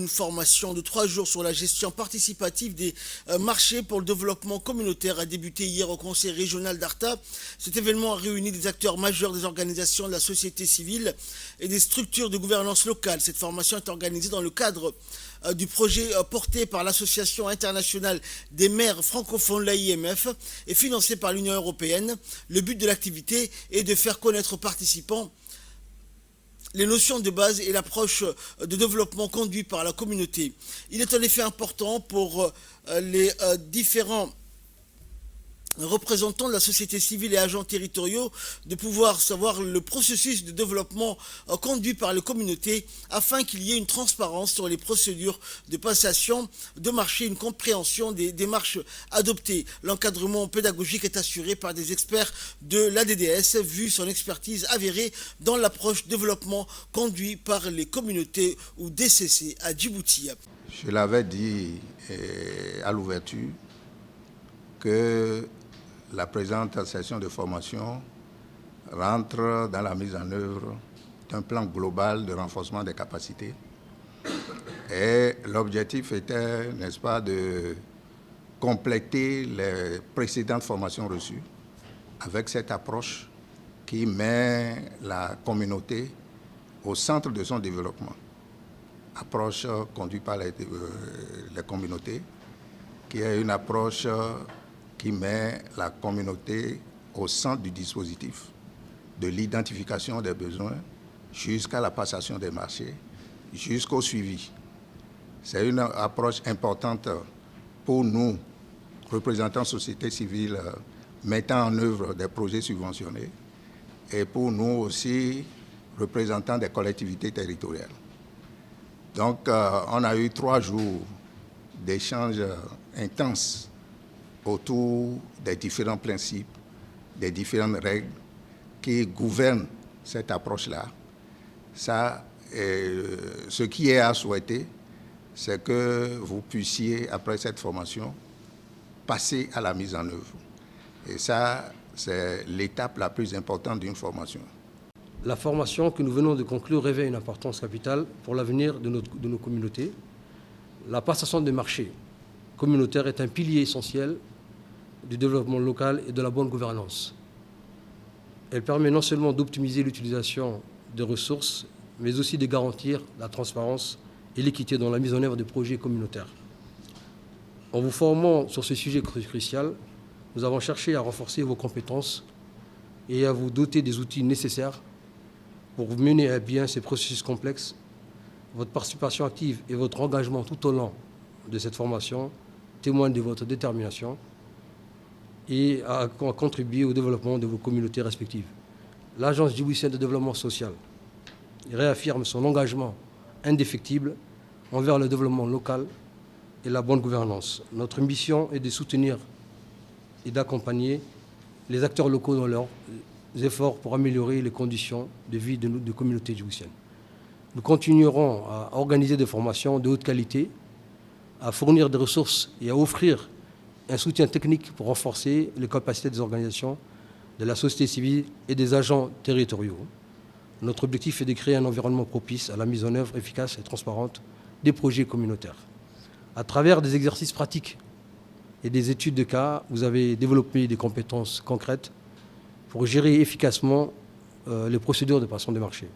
Une formation de 3 jours sur la gestion participative des marchés pour le développement communautaire a débuté hier au Conseil régional d'Arta. Cet événement a réuni des acteurs majeurs des organisations de la société civile et des structures de gouvernance locale. Cette formation est organisée dans le cadre du projet porté par l'Association internationale des maires francophones, l'AIMF, et financé par l'Union européenne. Le but de l'activité est de faire connaître aux participants les notions de base et l'approche de développement conduite par la communauté. Il est en effet important pour les différents représentants de la société civile et agents territoriaux de pouvoir savoir le processus de développement conduit par les communautés afin qu'il y ait une transparence sur les procédures de passation de marché, une compréhension des démarches adoptées. L'encadrement pédagogique est assuré par des experts de l'ADDS vu son expertise avérée dans l'approche développement conduit par les communautés ou DCC à Djibouti. Je l'avais dit à l'ouverture que la présente session de formation rentre dans la mise en œuvre d'un plan global de renforcement des capacités. Et l'objectif était, n'est-ce pas, de compléter les précédentes formations reçues avec cette approche qui met la communauté au centre de son développement. Approche conduite par les communautés, qui est une approche qui met la communauté au centre du dispositif, de l'identification des besoins jusqu'à la passation des marchés, jusqu'au suivi. C'est une approche importante pour nous, représentants de société civile, mettant en œuvre des projets subventionnés, et pour nous aussi, représentants des collectivités territoriales. Donc, on a eu 3 jours d'échanges intenses autour des différents principes, des différentes règles qui gouvernent cette approche-là. Ça, ce qui est à souhaiter, c'est que vous puissiez, après cette formation, passer à la mise en œuvre. Et ça, c'est l'étape la plus importante d'une formation. La formation que nous venons de conclure revêt une importance capitale pour l'avenir de nos communautés. La passation des marchés communautaires est un pilier essentiel du développement local et de la bonne gouvernance. Elle permet non seulement d'optimiser l'utilisation des ressources, mais aussi de garantir la transparence et l'équité dans la mise en œuvre des projets communautaires. En vous formant sur ce sujet crucial, nous avons cherché à renforcer vos compétences et à vous doter des outils nécessaires pour mener à bien ces processus complexes. Votre participation active et votre engagement tout au long de cette formation témoignent de votre détermination et à contribuer au développement de vos communautés respectives. L'Agence djiboutienne de développement social réaffirme son engagement indéfectible envers le développement local et la bonne gouvernance. Notre mission est de soutenir et d'accompagner les acteurs locaux dans leurs efforts pour améliorer les conditions de vie de nos communautés djiboutiennes. Nous continuerons à organiser des formations de haute qualité, à fournir des ressources et à offrir un soutien technique pour renforcer les capacités des organisations, de la société civile et des agents territoriaux. Notre objectif est de créer un environnement propice à la mise en œuvre efficace et transparente des projets communautaires. À travers des exercices pratiques et des études de cas, vous avez développé des compétences concrètes pour gérer efficacement les procédures de passation des marchés.